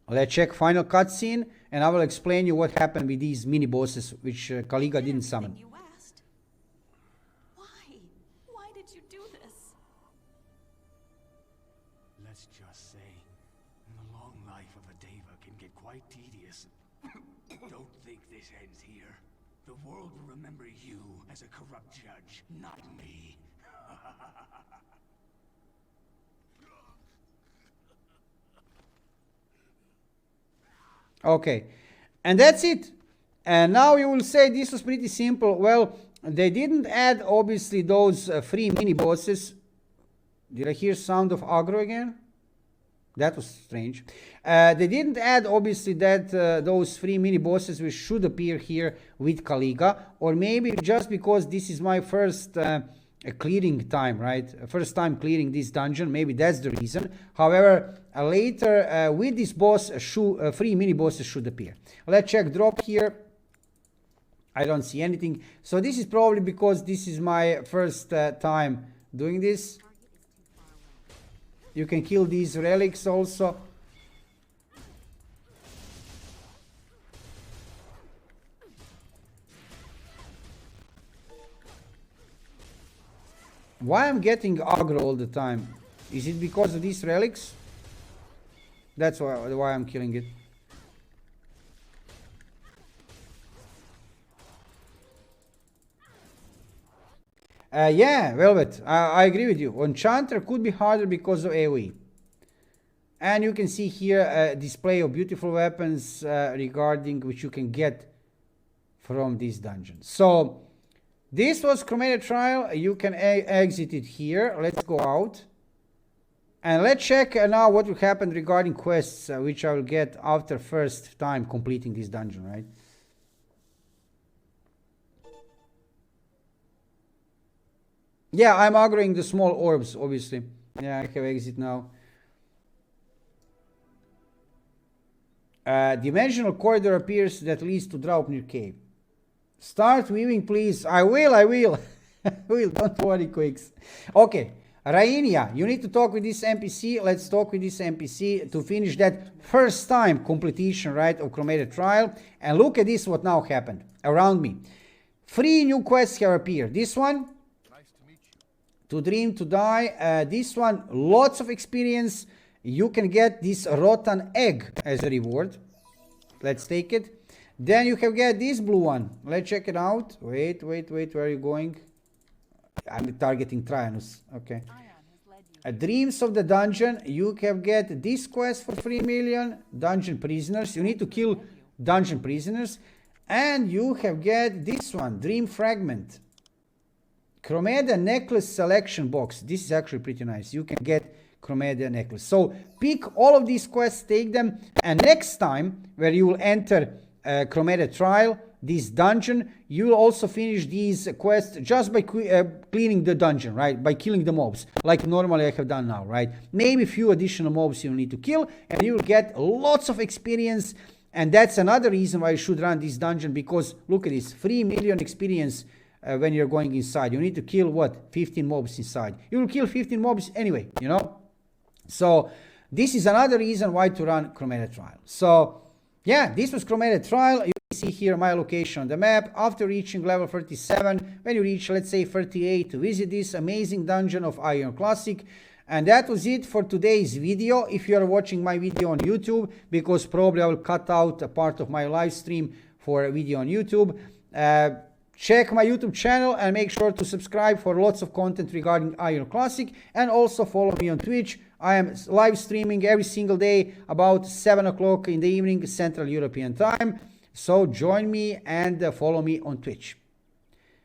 Let's check final cutscene, and I will explain you what happened with these mini bosses, which Kaliga didn't summon. You asked. Why? Why did you do this? Let's just say, the long life of a Deva can get quite tedious. Don't think this ends here. The world will remember you as a corrupt judge, not me. Okay, and that's it. And now you will say this was pretty simple. Well, they didn't add obviously those free mini bosses. Did I hear sound of aggro again? That was strange. They didn't add obviously that those free mini bosses which should appear here with Kaliga, or maybe just because this is my first clearing time, right? First time clearing this dungeon, maybe that's the reason. However, later with this boss, free mini bosses should appear. Let's check drop here. I don't see anything. So this is probably because this is my first time doing this. You can kill these relics also. Why I'm getting aggro all the time? Is it because of these relics? That's why I'm killing it. Yeah, Velvet, I agree with you. On Chanter could be harder because of AoE. And you can see here a display of beautiful weapons regarding which you can get from this dungeon. So this was Kromede Trial. You can exit it here. Let's go out. And let's check now what will happen regarding quests, which I will get after first time completing this dungeon, right? Yeah, I'm aggroing the small orbs, obviously. Yeah, I have exit now. Dimensional corridor appears that leads to Draupnir cave. Start weaving, please. I will. I will, don't worry, Quicks. Okay, Rainia, you need to talk with this NPC. Let's talk with this NPC to finish that first time completion, right, of Kromede Trial. And look at this, what now happened around me. 3 new quests have appeared. This one, to dream, to die. This one, lots of experience. You can get this rotten egg as a reward. Let's take it. Then you can get this blue one. Let's check it out. Wait, where are you going? I'm targeting Trianus. Okay. Dreams of the dungeon. You can get this quest for 3 million. Dungeon prisoners. You need to kill dungeon prisoners. And you have get this one, Dream Fragment. Kromede necklace selection box. This is actually pretty nice. You can get Kromede necklace. So pick all of these quests, take them, and next time where you will enter Kromede Trial, this dungeon, you will also finish these quests just by cleaning the dungeon, right? By killing the mobs, like normally I have done now, right? Maybe a few additional mobs you need to kill, and you will get lots of experience. And that's another reason why you should run this dungeon, because look at this, 3 million experience. When you're going inside, you need to kill what, 15 mobs inside. You will kill 15 mobs anyway, you know. So this is another reason why to run Kromede Trial. So yeah, this was Kromede Trial. You can see here my location on the map. After reaching level 37, when you reach, let's say 38, to visit this amazing dungeon of Aion Classic. And that was it for today's video. If you are watching my video on YouTube, because probably I will cut out a part of my live stream for a video on YouTube. Check my YouTube channel and make sure to subscribe for lots of content regarding Aion Classic, and also follow me on Twitch. I am live streaming every single day about 7 o'clock in the evening Central European time. So join me and follow me on Twitch.